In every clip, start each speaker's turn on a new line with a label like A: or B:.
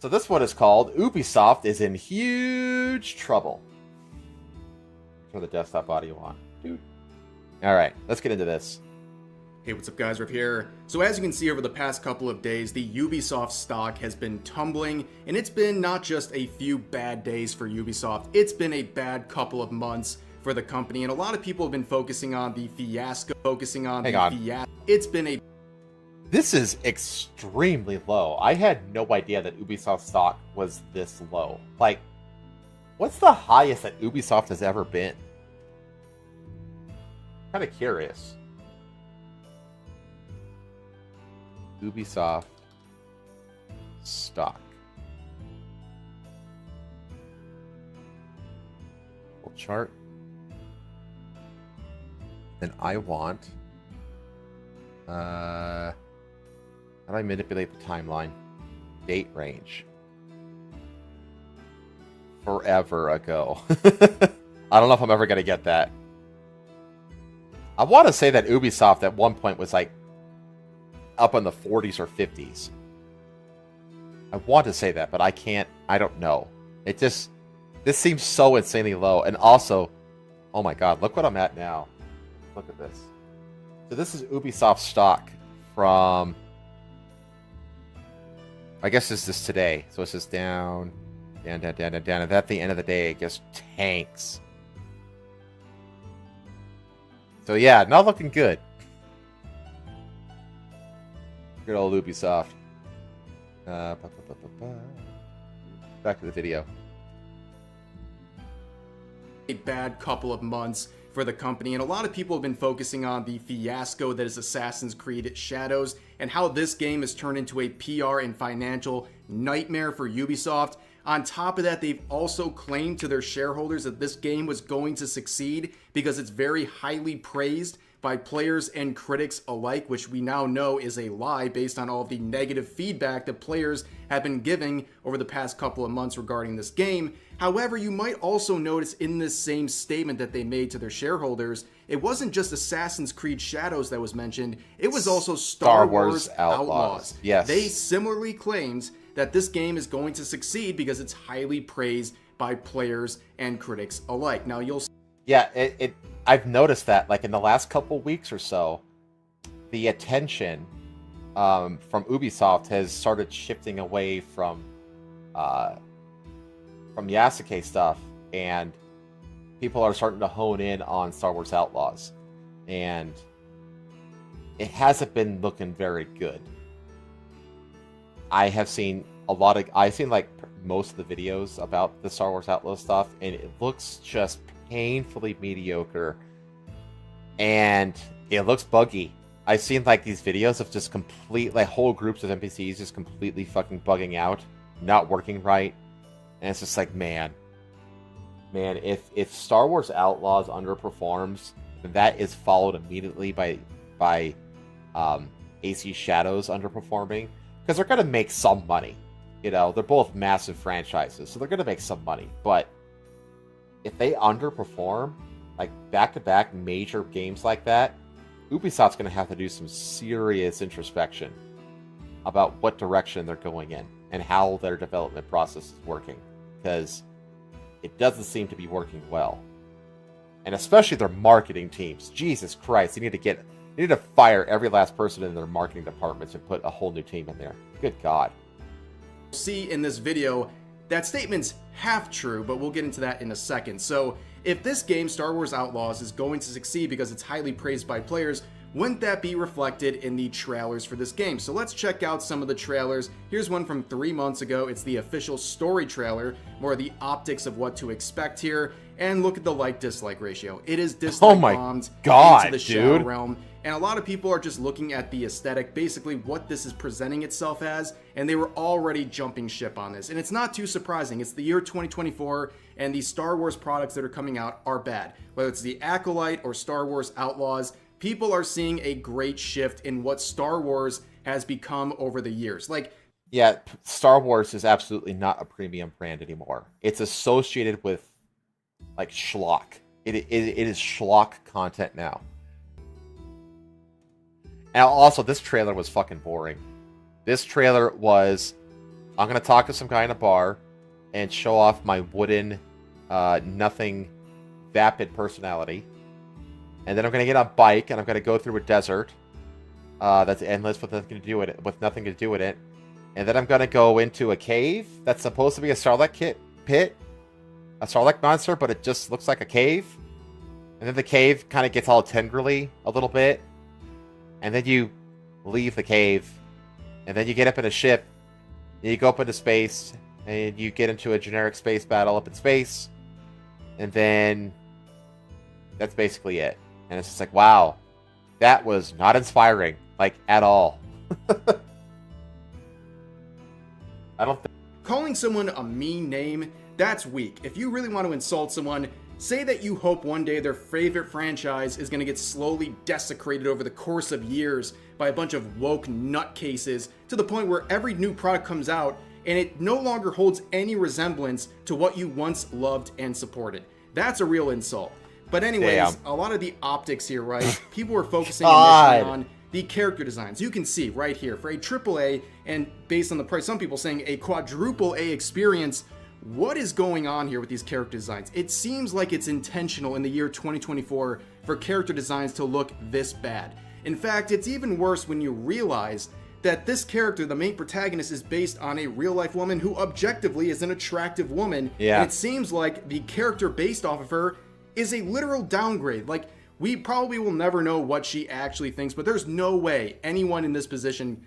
A: So this one is called Ubisoft is in huge trouble. Turn the desktop audio on. Dude. Alright, let's get into this.
B: Hey, what's up guys, Riff here. So as you can see over the past couple of days, the Ubisoft stock has been tumbling, and it's been not just a few bad days for Ubisoft, it's been a bad couple of months for the company, and a lot of people have been focusing on the fiasco, It's been a...
A: This is extremely low. I had no idea that Ubisoft stock was this low. Like, what's the highest that Ubisoft has ever been? Kind of curious. Ubisoft stock. Full chart. Then I want... how do I manipulate the timeline? Date range. Forever ago. I don't know if I'm ever going to get that. I want to say that Ubisoft at one point was like up in the 40s or 50s. I want to say that, but I can't. I don't know. It just... This seems so insanely low. And also, oh my god, look what I'm at now. Look at this. So this is Ubisoft stock from... I guess this is today. So it's just down, down, down, down, down, down. And at the end of the day, it just tanks. So yeah, not looking good. Good old Ubisoft. Back to the video.
B: A bad couple of months for the company, and a lot of people have been focusing on the fiasco that is Assassin's Creed Shadows and how this game has turned into a PR and financial nightmare for Ubisoft. On top of that, they've also claimed to their shareholders that this game was going to succeed because it's very highly praised by players and critics alike, which we now know is a lie based on all of the negative feedback that players have been giving over the past couple of months regarding this game. However, you might also notice in this same statement that they made to their shareholders, it wasn't just Assassin's Creed Shadows that was mentioned, it was also Star Wars Outlaws.
A: Yes.
B: They similarly claimed that this game is going to succeed because it's highly praised by players and critics alike. Now you'll...
A: Yeah, I've noticed that, like, in the last couple weeks or so, the attention from Ubisoft has started shifting away from Yasuke stuff, and people are starting to hone in on Star Wars Outlaws, and it hasn't been looking very good. I've seen like most of the videos about the Star Wars Outlaws stuff, and it looks just painfully mediocre, and it looks buggy. I've seen like these videos of just like whole groups of NPCs just completely fucking bugging out, not working right, and it's just like, man, if Star Wars Outlaws underperforms, then that is followed immediately by AC Shadows underperforming, because they're gonna make some money. You know, they're both massive franchises, so they're gonna make some money, but if they underperform, like back-to-back major games like that, Ubisoft's going to have to do some serious introspection about what direction they're going in and how their development process is working, because it doesn't seem to be working well. And especially their marketing teams. Jesus Christ, they need to fire every last person in their marketing departments and put a whole new team in there. Good God.
B: See in this video, that statement's half true, but we'll get into that in a second. So, if this game, Star Wars Outlaws, is going to succeed because it's highly praised by players, wouldn't that be reflected in the trailers for this game? So let's check out some of the trailers. Here's one from 3 months ago. It's the official story trailer, more of the optics of what to expect here, and look at the like-dislike ratio. It is dislike bombed into the shadow realm, and a lot of people are just looking at the aesthetic, basically what this is presenting itself as, and they were already jumping ship on this. And it's not too surprising. It's the year 2024, and the Star Wars products that are coming out are bad. Whether it's the Acolyte or Star Wars Outlaws, people are seeing a great shift in what Star Wars has become over the years. Like,
A: yeah, Star Wars is absolutely not a premium brand anymore. It's associated with, like, schlock. It is schlock content now. And also, this trailer was fucking boring. This trailer was I'm going to talk to some guy in a bar and show off my wooden, nothing, vapid personality. And then I'm going to get on a bike and I'm going to go through a desert that's endless with nothing to do with it. And then I'm going to go into a cave that's supposed to be a Sarlacc pit. A Sarlacc monster, but it just looks like a cave. And then the cave kind of gets all tenderly a little bit. And then you leave the cave. And then you get up in a ship. And you go up into space. And you get into a generic space battle up in space. And then that's basically it. And it's just like, wow. That was not inspiring. Like, at all. I don't think...
B: Calling someone a mean name, that's weak. If you really want to insult someone, say that you hope one day their favorite franchise is going to get slowly desecrated over the course of years by a bunch of woke nutcases to the point where every new product comes out and it no longer holds any resemblance to what you once loved and supported. That's a real insult. But anyways, a lot of the optics here, right? People were focusing initially on the character designs. You can see right here for a AAA and based on the price, some people saying a quadruple A experience. What is going on here with these character designs? It seems like it's intentional in the year 2024 for character designs to look this bad. In fact, it's even worse when you realize that this character, the main protagonist, is based on a real-life woman who objectively is an attractive woman.
A: Yeah.
B: And it seems like the character based off of her is a literal downgrade. Like, we probably will never know what she actually thinks, but there's no way anyone in this position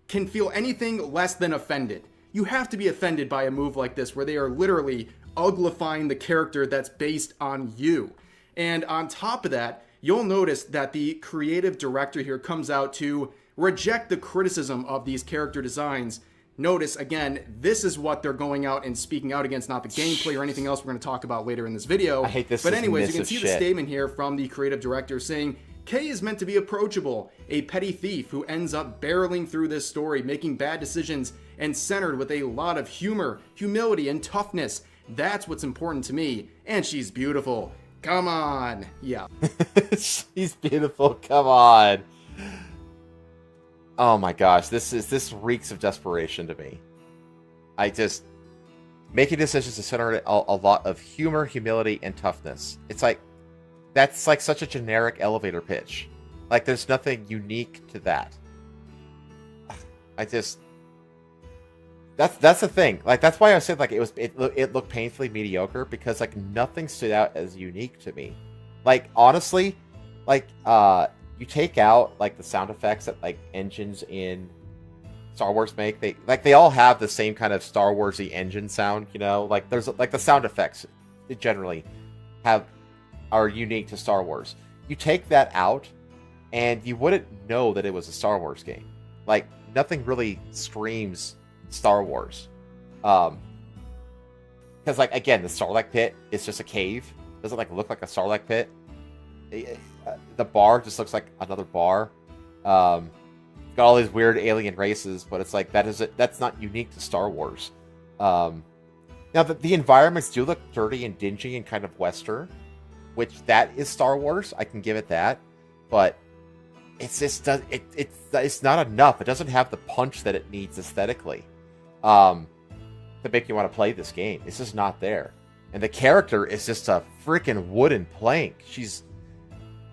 B: can feel anything less than offended. You have to be offended by a move like this where they are literally uglifying the character that's based on you. And on top of that, you'll notice that the creative director here comes out to reject the criticism of these character designs. Notice, again, this is what they're going out and speaking out against, not the gameplay or anything else we're going to talk about later in this video.
A: I hate this.
B: But anyways, you can see the statement here from the creative director saying, Kay is meant to be approachable, a petty thief who ends up barreling through this story, making bad decisions, and centered with a lot of humor, humility, and toughness. That's what's important to me. And she's beautiful. Come on. Yeah.
A: She's beautiful. Come on. Oh my gosh, this reeks of desperation to me. I just making decisions to center a lot of humor, humility, and toughness. It's like that's like such a generic elevator pitch. Like there's nothing unique to that. I just that's the thing. Like that's why I said like it looked painfully mediocre because like nothing stood out as unique to me. Like honestly, like you take out like the sound effects that like engines in Star Wars make. They all have the same kind of Star Warsy engine sound, you know? Like there's like the sound effects generally are unique to Star Wars. You take that out and you wouldn't know that it was a Star Wars game. Like nothing really screams Star Wars. Because like again, the Sarlacc pit is just a cave. It doesn't like look like a Sarlacc pit. The bar just looks like another bar. Got all these weird alien races, but it's like that's not unique to Star Wars. Now the environments do look dirty and dingy and kind of Western, which that is Star Wars. I can give it that, but it's just it's not enough. It doesn't have the punch that it needs aesthetically to make you want to play this game. It's just not there. And the character is just a freaking wooden plank.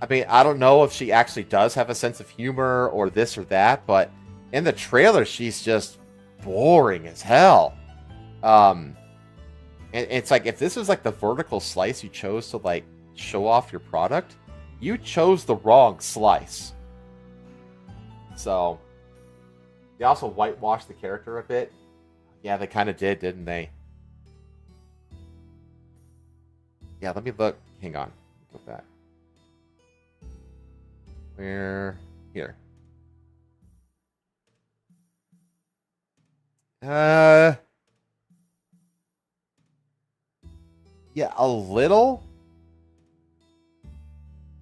A: I mean, I don't know if she actually does have a sense of humor or this or that, but in the trailer, she's just boring as hell. And it's like, if this was like the vertical slice you chose to like show off your product, you chose the wrong slice. So, they also whitewashed the character a bit. Yeah, they kind of did, didn't they? Yeah, let me look. Hang on. Go back. Where? Here. Yeah, a little.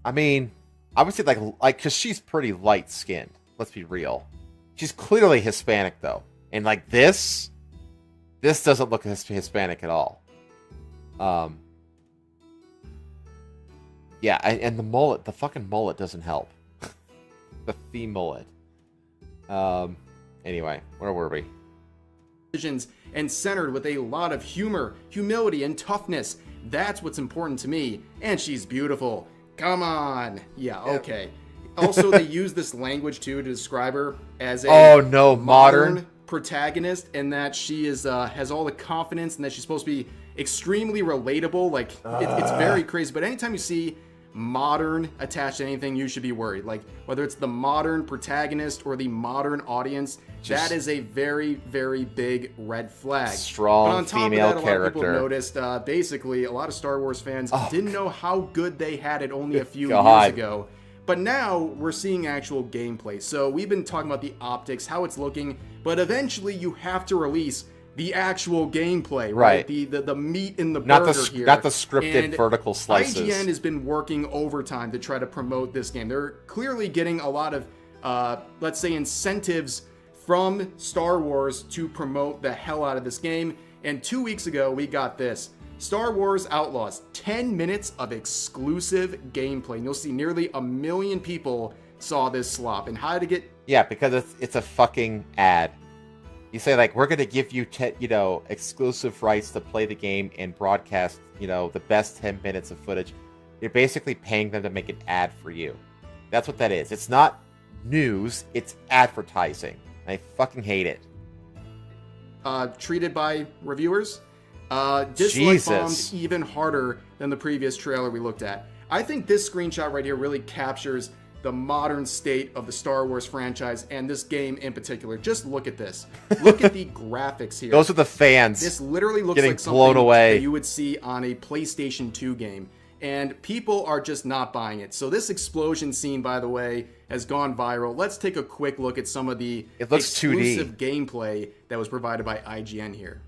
A: I mean, I would say like, because she's pretty light skinned. Let's be real. She's clearly Hispanic though, and like this doesn't look Hispanic at all. Yeah, and the mullet, the fucking mullet doesn't help. The mullet. Anyway, where were we?
B: decisions and centered with a lot of humor, humility, and toughness. That's what's important to me. And she's beautiful. Come on. Yeah, okay. Also, they use this language too to describe her as a modern protagonist, and that she is has all the confidence, and that she's supposed to be extremely relatable. Like it's very crazy. But anytime you see modern attached to anything, you should be worried. Like whether it's the modern protagonist or the modern audience, that is a very, very big red flag.
A: Strong
B: but on top
A: female
B: of that, a lot of people noticed basically a lot of Star Wars fans didn't know how good they had it only a few years ago. But now we're seeing actual gameplay. So we've been talking about the optics, how it's looking, but eventually you have to release the actual gameplay, right? The meat in the burger here.
A: Not the scripted vertical slices.
B: IGN has been working overtime to try to promote this game. They're clearly getting a lot of, let's say, incentives from Star Wars to promote the hell out of this game. And 2 weeks ago, we got this. Star Wars Outlaws, 10 minutes of exclusive gameplay. And you'll see nearly 1 million people saw this slop. And how to get...
A: Yeah, because it's a fucking ad. You say, like, we're going to give you, exclusive rights to play the game and broadcast, the best 10 minutes of footage. You're basically paying them to make an ad for you. That's what that is. It's not news, it's advertising. I fucking hate it.
B: Treated by reviewers. Dislike bombed even harder than the previous trailer we looked at. I think this screenshot right here really captures the modern state of the Star Wars franchise and this game in particular. Just look at this. Look at the graphics here.
A: Those are the fans.
B: This literally looks like something that you would see on a PlayStation 2 game. And people are just not buying it. So this explosion scene, by the way, has gone viral. Let's take a quick look at some of the exclusive
A: 2D
B: gameplay that was provided by IGN here.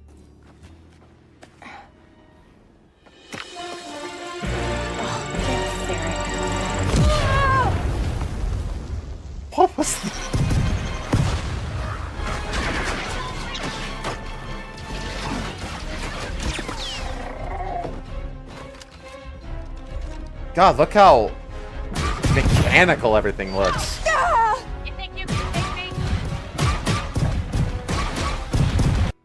A: What was that? God, look how mechanical everything looks.
C: You think you can take me?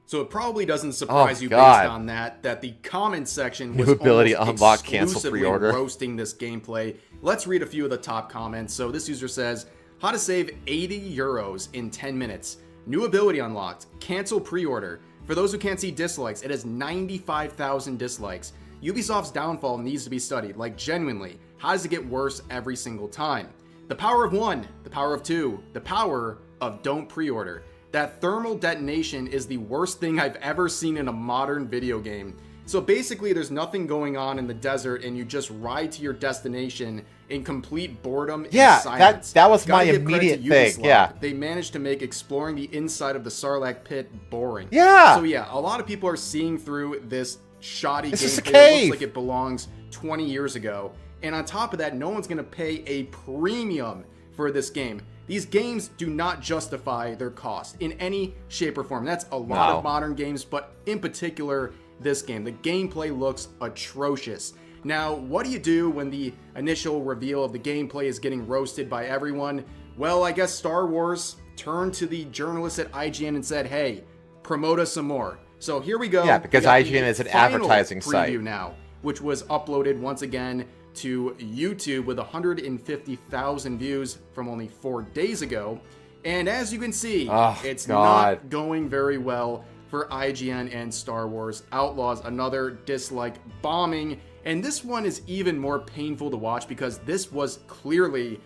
B: So it probably doesn't surprise you based on that the comment section was almost exclusively roasting this gameplay. Let's read a few of the top comments. So this user says, how to save 80 euros in 10 minutes. New ability unlocked. Cancel pre-order. For those who can't see dislikes, it has 95,000 dislikes. Ubisoft's downfall needs to be studied. Like, genuinely, how does it get worse every single time? The power of one, the power of two, the power of don't pre-order. That thermal detonation is the worst thing I've ever seen in a modern video game. So basically, there's nothing going on in the desert, and you just ride to your destination in complete boredom and silence.
A: that was my immediate thing. Yeah,
B: they managed to make exploring the inside of the Sarlacc pit boring.
A: Yeah.
B: So yeah, a lot of people are seeing through this shoddy gameplay. It looks like it belongs 20 years ago. And on top of that, no one's going to pay a premium for this game. These games do not justify their cost in any shape or form. That's a lot of modern games, but in particular, this game. The gameplay looks atrocious. Now, what do you do when the initial reveal of the gameplay is getting roasted by everyone? Well, I guess Star Wars turned to the journalists at IGN and said, hey, promote us some more. So here we go.
A: Yeah, because IGN is an advertising site
B: now, which was uploaded once again to YouTube with 150,000 views from only 4 days ago. And as you can see, it's not going very well for IGN and Star Wars Outlaws. Another dislike bombing. And this one is even more painful to watch because this was clearly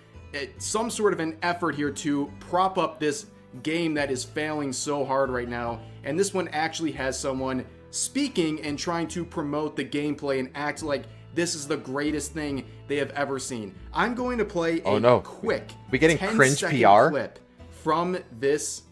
B: some sort of an effort here to prop up this game that is failing so hard right now. And this one actually has someone speaking and trying to promote the gameplay and act like this is the greatest thing they have ever seen. I'm going to play a quick 10-second clip from this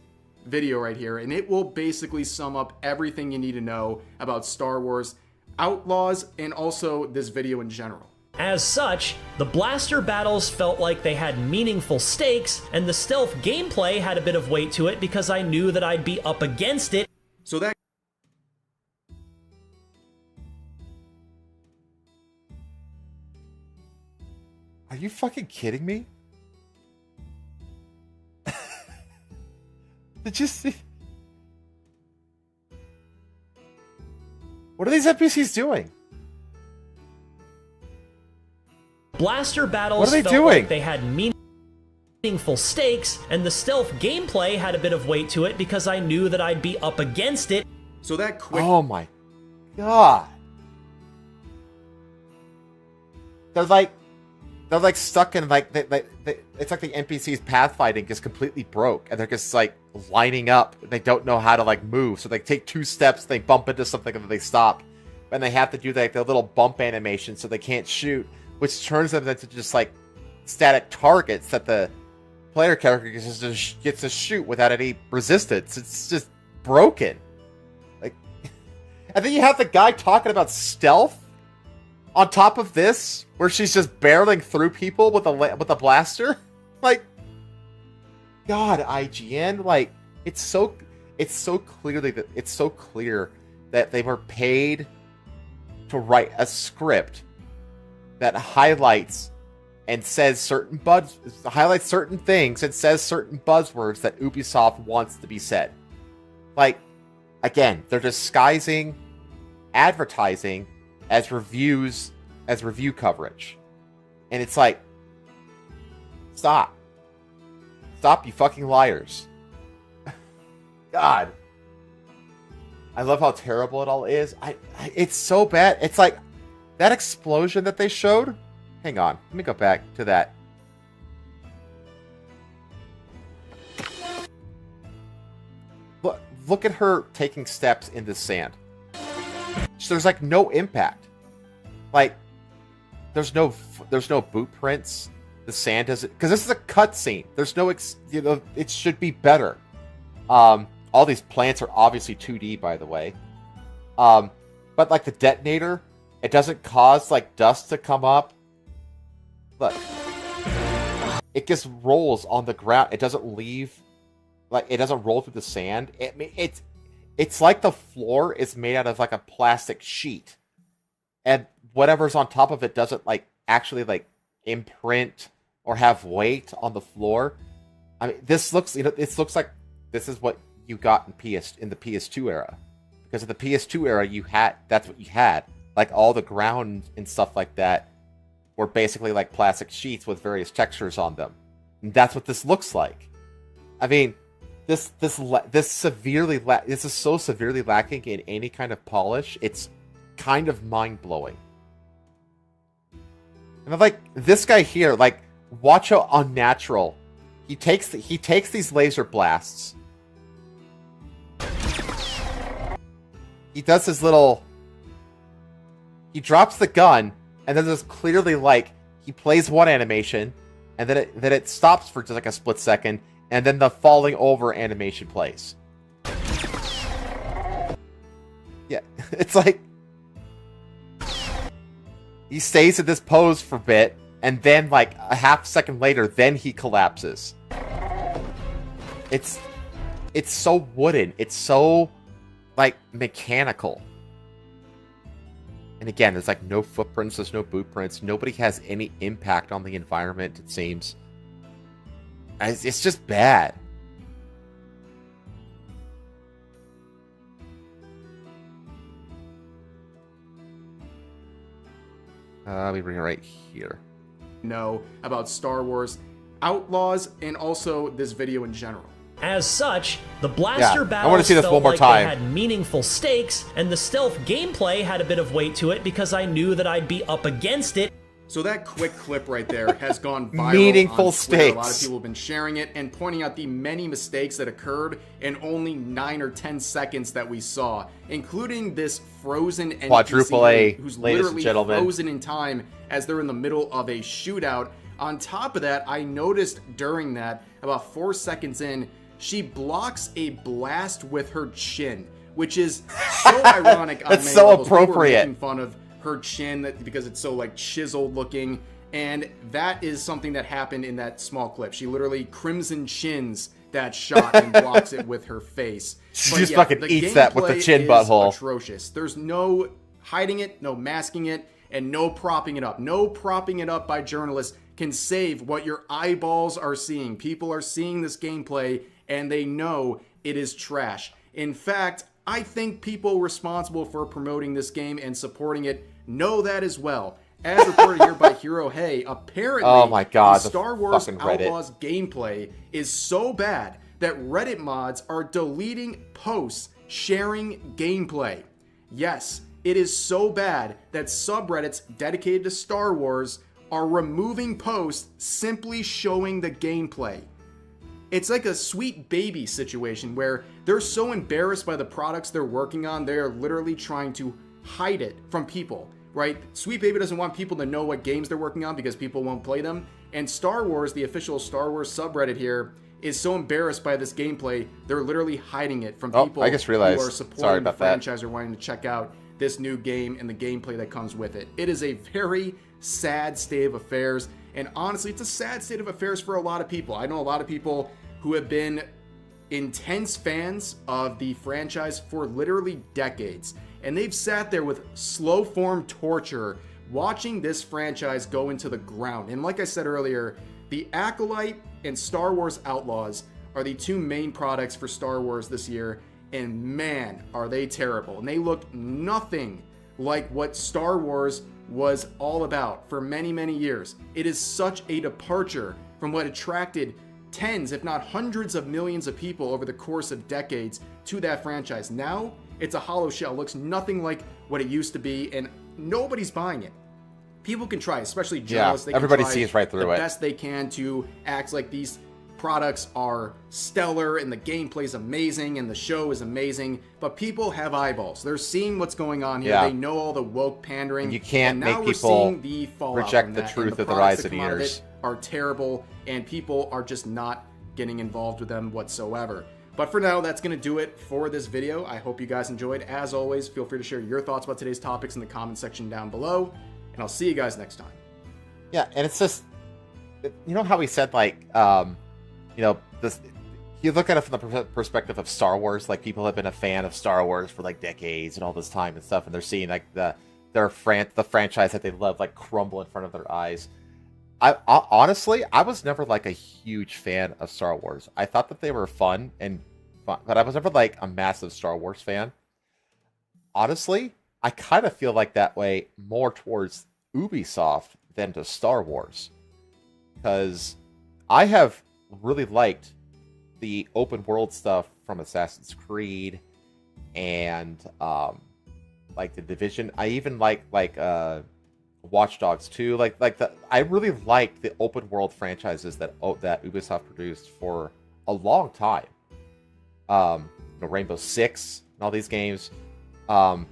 B: video right here, and it will basically sum up everything you need to know about Star Wars Outlaws and also this video in general.
D: As such, the blaster battles felt like they had meaningful stakes, and the stealth gameplay had a bit of weight to it because I knew that I'd be up against it.
B: So that...
A: Are you fucking kidding me? Did you see? What are these NPCs doing?
D: Blaster battles
A: What are they
D: felt
A: doing?
D: like they had meaningful stakes, and the stealth gameplay had a bit of weight to it because I knew that I'd be up against it.
B: So that quick
A: Oh my god. They're like stuck in like it's like the NPCs pathfinding just completely broke, and they're just like lining up. They don't know how to like move, so they take 2 steps, they bump into something, and then they stop, and they have to do like the little bump animation so they can't shoot, which turns them into just like static targets that the player character gets to shoot without any resistance. It's just broken. Like, and then you have the guy talking about stealth on top of this, where she's just barreling through people with a blaster. Like, God, IGN, like it's so clear that they were paid to write a script that highlights and says highlights certain things and says certain buzzwords that Ubisoft wants to be said. Like, again, they're disguising advertising as review coverage. And it's like, stop, you fucking liars. God. I love how terrible it all is. It's so bad. It's like, that explosion that they showed. Hang on, let me go back to that. Look at her taking steps in the sand. So there's like no impact. Like, there's no boot prints. The sand doesn't, because this is a cutscene. There's no, it should be better. All these plants are obviously 2D, by the way. But like the detonator, it doesn't cause like dust to come up. Look, it just rolls on the ground. It doesn't leave, like it doesn't roll through the sand. It's like the floor is made out of like a plastic sheet, and whatever's on top of it doesn't like actually like imprint or have weight on the floor. I mean, this looks like this is what you got in the PS2 era, because in the PS2 era that's what you had. Like all the ground and stuff like that were basically like plastic sheets with various textures on them. And that's what this looks like. I mean, this is so severely lacking in any kind of polish. It's kind of mind-blowing. And I'm like, this guy here, like, watch how unnatural he takes these laser blasts. He does his little, he drops the gun, and then there's clearly like he plays one animation, and then it stops for just like a split second, and then the falling over animation plays. Yeah, it's like he stays in this pose for a bit, and then like a half second later, then he collapses. It's so wooden. It's so like mechanical. And again, there's like no footprints, there's no boot prints. Nobody has any impact on the environment, it seems. It's just bad. We bring it right here.
B: Know about Star Wars Outlaws and also this video in general.
D: As such, the blaster
A: I
D: battles
A: want to see this
D: felt
A: one more
D: like
A: time.
D: they had meaningful stakes, and the stealth gameplay had a bit of weight to it because I knew that I'd be up against it.
B: So that quick clip right there has gone viral
A: Meaningful
B: on Twitter. A lot of
A: stakes.
B: people have been sharing it and pointing out the many mistakes that occurred in only 9 or 10 seconds that we saw, including this frozen NPC
A: Quadruple A,
B: who's
A: ladies and
B: literally
A: gentlemen.
B: frozen in time as they're in the middle of a shootout. On top of that, I noticed during that, about 4 seconds in, she blocks a blast with her chin, which is so ironic on
A: That's
B: many
A: so
B: levels. People were
A: appropriate.
B: making fun of her chin because it's so like chiseled looking, and that is something that happened in that small clip. She literally crimson chins that shot and blocks it with her face.
A: She
B: But
A: just
B: yeah,
A: fucking
B: the
A: eats that with the
B: gameplay
A: chin
B: is
A: butthole.
B: atrocious. There's no hiding it, no masking it, and no propping it up. No propping it up by journalists can save what your eyeballs are seeing. People are seeing this gameplay and they know it is trash. In fact, I think people responsible for promoting this game and supporting it know that as well. As reported here by Hero Hey, apparently
A: Oh my God,
B: the Star Wars Outlaws gameplay is so bad that Reddit mods are deleting posts sharing gameplay. Yes, it is so bad that subreddits dedicated to Star Wars are removing posts simply showing the gameplay. It's like a Sweet Baby situation where they're so embarrassed by the products they're working on, they're literally trying to hide it from people, right? Sweet Baby doesn't want people to know what games they're working on because people won't play them. And Star Wars, the official Star Wars subreddit here, is so embarrassed by this gameplay, they're literally hiding it from people
A: I just realized.
B: who are supporting the
A: that.
B: franchise or wanting to check out this new game and the gameplay that comes with it. It is a very sad state of affairs, and honestly, it's a sad state of affairs for a lot of people. I know a lot of people who have been intense fans of the franchise for literally decades, and they've sat there with slow form torture watching this franchise go into the ground. And like I said earlier, the Acolyte and Star Wars Outlaws are the two main products for Star Wars this year, and man, are they terrible. And they look nothing like what Star Wars was all about for many, many years. It is such a departure from what attracted tens, if not hundreds of millions of people over the course of decades to that franchise. Now, it's a hollow shell. Looks nothing like what it used to be, and nobody's buying it. People can try, especially journalists. They
A: everybody
B: can try
A: sees right through
B: the
A: it.
B: best they can to act like these products are stellar and the gameplay is amazing and the show is amazing, but people have eyeballs. They're seeing what's going on here. They know all the woke pandering.
A: And you can't
B: and now
A: make
B: we're
A: people
B: seeing the fallout
A: reject
B: from
A: the
B: that,
A: truth
B: and the
A: of their
B: products
A: eyes
B: that
A: and
B: come out of
A: ears.
B: it are terrible, and people are just not getting involved with them whatsoever. But for now, that's going to do it for this video. I hope you guys enjoyed. As always, feel free to share your thoughts about today's topics in the comment section down below, and I'll see you guys next time.
A: Yeah, and it's just, you know how we said, like, this, you look at it from the perspective of Star Wars, like, people have been a fan of Star Wars for, like, decades and all this time and stuff, and they're seeing, like, the franchise that they love, like, crumble in front of their eyes. I honestly, I was never, like, a huge fan of Star Wars. I thought that they were fun, but I was never, like, a massive Star Wars fan. Honestly, I kind of feel like that way more towards Ubisoft than to Star Wars, because I have really liked the open world stuff from Assassin's Creed and like the Division. I even like Watch Dogs 2. I really liked the open world franchises that Ubisoft produced for a long time. Rainbow Six and all these games. And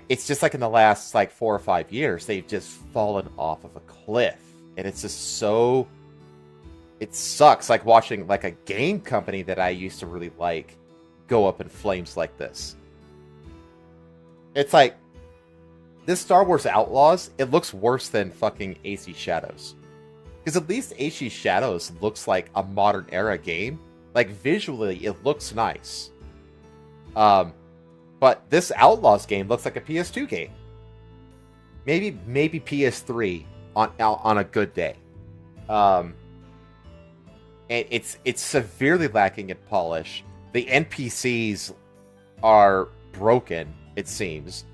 A: it's just like in the last 4 or 5 years, they've just fallen off of a cliff. And it's just so... It sucks, like watching like a game company that I used to really like go up in flames like this. It's like, this Star Wars Outlaws, it looks worse than fucking AC Shadows. Because at least AC Shadows looks like a modern era game. Like, visually, it looks nice. But this Outlaws game looks like a PS2 game. Maybe PS3 on a good day. And it's severely lacking in polish. The NPCs are broken, it seems.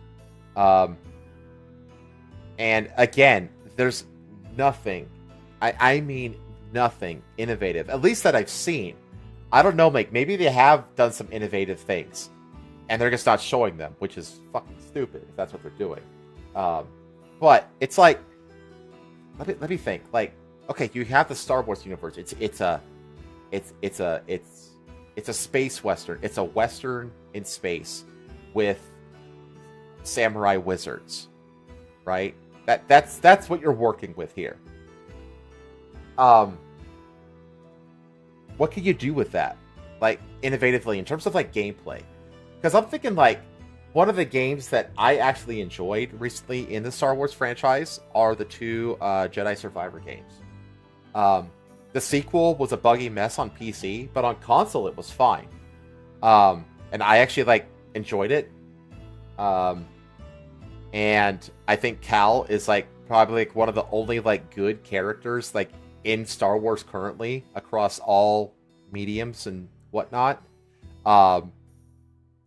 A: And again, there's nothing, I mean nothing innovative, at least that I've seen. I don't know, maybe they have done some innovative things, and they're just not showing them, which is fucking stupid if that's what they're doing. But it's like, let me think. Like, okay, you have the Star Wars universe. It's a space western. It's a western in space with samurai wizards, right? That's what you're working with here. What can you do with that, like, innovatively in terms of like gameplay? Because I'm thinking, like, one of the games that I actually enjoyed recently in the Star Wars franchise are the two Jedi Survivor games. The sequel was a buggy mess on PC, but on console it was fine. And I actually enjoyed it. And I think Cal is probably one of the only good characters in Star Wars currently across all mediums and whatnot.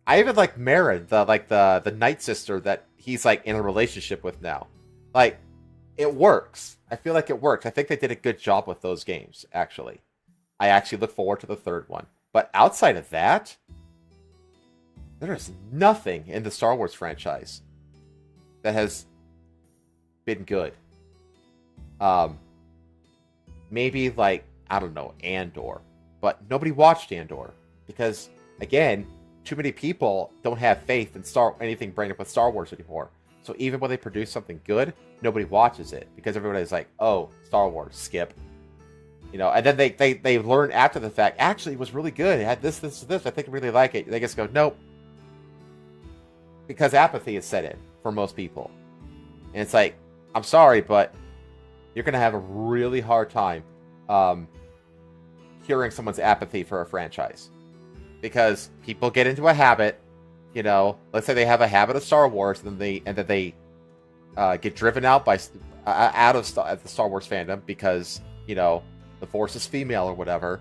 A: I even like Marin, the Night Sister that he's like in a relationship with now. Like, it works. I feel like it works. I think they did a good job with those games, actually. I actually look forward to the third one. But outside of that, there is nothing in the Star Wars franchise that has been good. Maybe like, I don't know, Andor. But nobody watched Andor. Because, again, too many people don't have faith in anything bringing up with Star Wars anymore. So even when they produce something good, nobody watches it. Because everybody's like, oh, Star Wars, skip. You know, and then they learn after the fact, actually, it was really good. It had this, this, this. I think I really like it. They just go, nope. Because apathy is set in for most people. And it's like, I'm sorry, but you're going to have a really hard time curing someone's apathy for a franchise. Because people get into a habit, you know, let's say they have a habit of Star Wars, and then they get driven out by out of the Star Wars fandom because, you know, the Force is female or whatever.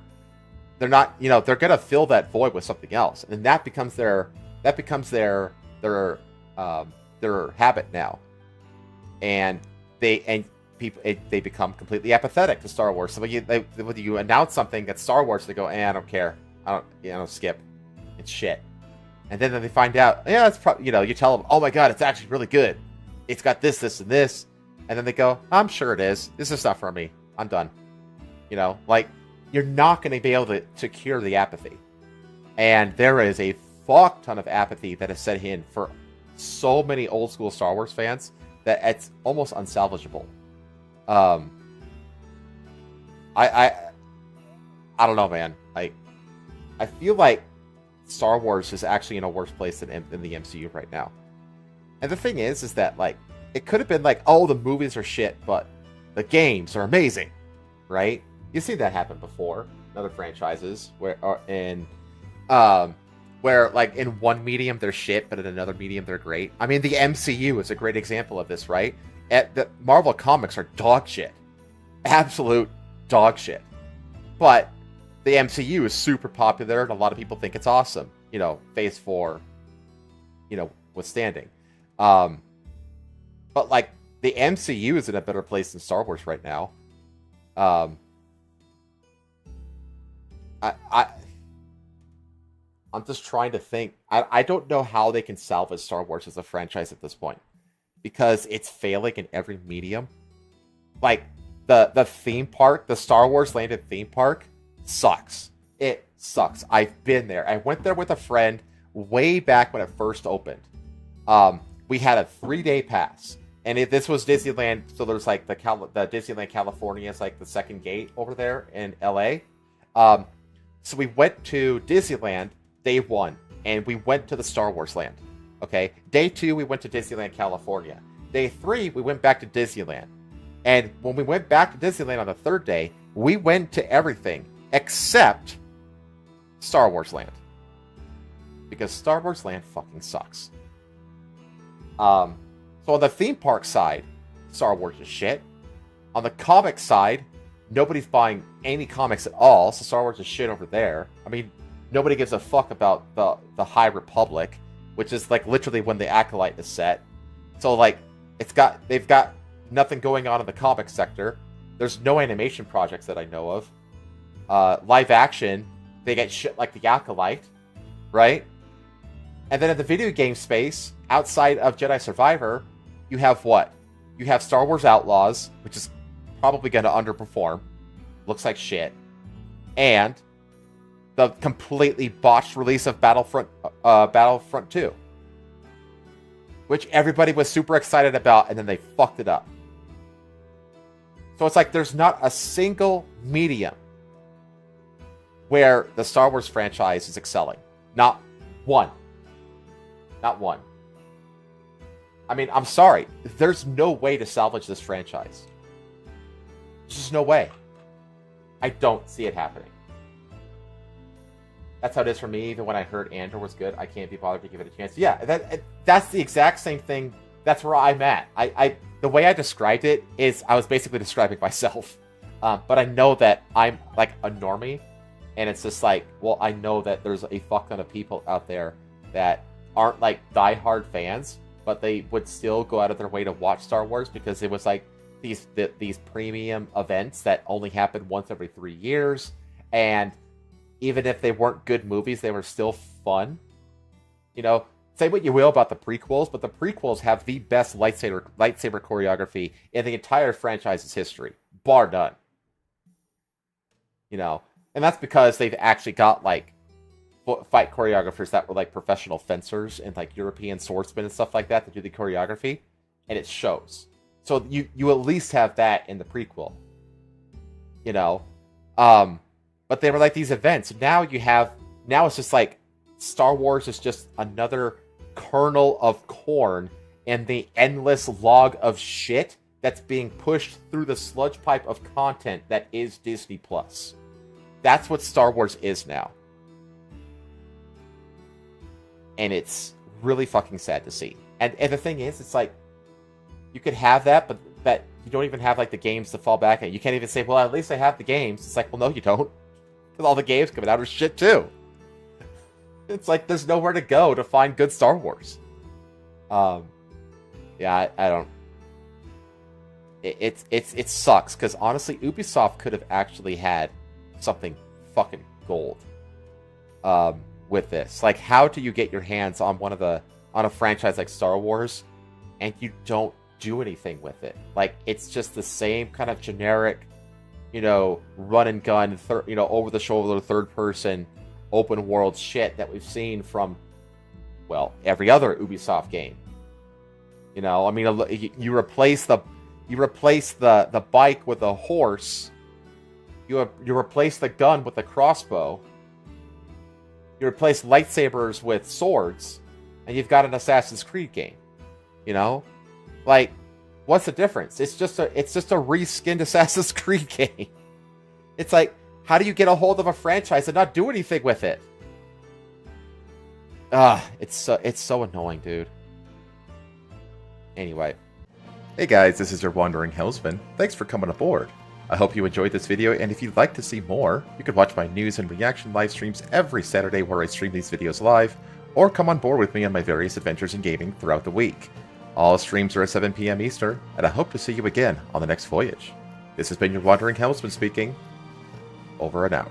A: They're not, you know, they're gonna fill that void with something else, and that becomes their habit now, and they become completely apathetic to Star Wars. So when you announce something that's Star Wars, they go, I don't care, I don't skip, it's shit. And then they find out, yeah, it's probably, you know, you tell them, oh my god, it's actually really good, it's got this, this, and this, and then they go, I'm sure it is. This is not for me. I'm done. You know, like, you're not going to be able to cure the apathy. And there is a fuck ton of apathy that is set in for so many old school Star Wars fans that it's almost unsalvageable. I don't know, man. Like, I feel like Star Wars is actually in a worse place than in the MCU right now. And the thing is that, like, it could have been like, oh, the movies are shit, but the games are amazing, right? You've seen that happen before in other franchises where like in one medium they're shit, but in another medium they're great. I mean, the MCU is a great example of this, right? The Marvel comics are dog shit, absolute dog shit, but the MCU is super popular and a lot of people think it's awesome. You know, Phase 4, you know, withstanding. But like, the MCU is in a better place than Star Wars right now. I'm just trying to think. I don't know how they can salvage Star Wars as a franchise at this point, because it's failing in every medium. Like, the theme park, the Star Wars landed theme park, sucks. It sucks. I've been there. I went there with a friend way back when it first opened. We had a 3-day pass, and this was Disneyland. So there's like the Disneyland California is like the second gate over there in LA. So we went to Disneyland day 1, and we went to the Star Wars land. Okay, day 2 we went to Disneyland California. Day 3 we went back to Disneyland. And when we went back to Disneyland on the 3rd day, we went to everything except Star Wars Land, because Star Wars Land fucking sucks. So on the theme park side, Star Wars is shit. On the comic side, nobody's buying any comics at all, so Star Wars is shit over there. I mean, nobody gives a fuck about the High Republic, which is like literally when the Acolyte is set. So like, they've got nothing going on in the comic sector. There's no animation projects that I know of. Live action, they get shit like the Acolyte, right? And then in the video game space, outside of Jedi Survivor, you have what? You have Star Wars Outlaws, which is probably going to underperform. Looks like shit. And the completely botched release of Battlefront 2, which everybody was super excited about, and then they fucked it up. So it's like there's not a single medium where the Star Wars franchise is excelling. Not one. Not one. I mean, I'm sorry. There's no way to salvage this franchise. There's just no way. I don't see it happening. That's how it is for me. Even when I heard Andor was good, I can't be bothered to give it a chance. Yeah, that's the exact same thing. That's where I'm at. The way I described it is I was basically describing myself. But I know that I'm like a normie. And it's just like, well, I know that there's a fuck ton of people out there that aren't like diehard fans, but they would still go out of their way to watch Star Wars because it was like these premium events that only happened once every 3 years, and even if they weren't good movies, they were still fun. You know, say what you will about the prequels, but the prequels have the best lightsaber choreography in the entire franchise's history, bar none. You know, and that's because they've actually got like fight choreographers that were like professional fencers and like European swordsmen and stuff like that to do the choreography, and it shows. So you at least have that in the prequel, you know. But they were like these events. Now it's just like Star Wars is just another kernel of corn in the endless log of shit that's being pushed through the sludge pipe of content that is Disney Plus. That's what Star Wars is now. And it's really fucking sad to see. And the thing is, it's like, you could have that, but that you don't even have like the games to fall back on. You can't even say, well, at least I have the games. It's like, well, no, you don't. Because all the games coming out are shit too. It's like there's nowhere to go to find good Star Wars. Yeah, I don't. It sucks because honestly, Ubisoft could have actually had something fucking gold. With this, like, how do you get your hands on on a franchise like Star Wars, and you don't do anything with it? Like, it's just the same kind of generic, you know, run and gun, over the shoulder, third person, open world shit that we've seen from, well, every other Ubisoft game. You know, I mean, you replace the bike with a horse. You replace the gun with a crossbow. You replace lightsabers with swords, and you've got an Assassin's Creed game. You know, like, what's the difference? It's just a reskinned Assassin's Creed game. It's like, how do you get a hold of a franchise and not do anything with it? It's so annoying, dude. Anyway, hey guys, this is your wandering Helmsman. Thanks for coming aboard. I hope you enjoyed this video, and if you'd like to see more, you can watch my news and reaction live streams every Saturday where I stream these videos live, or come on board with me on my various adventures in gaming throughout the week. All streams are at 7 PM Eastern, and I hope to see you again on the next voyage. This has been your wandering Helmsman speaking. Over and out.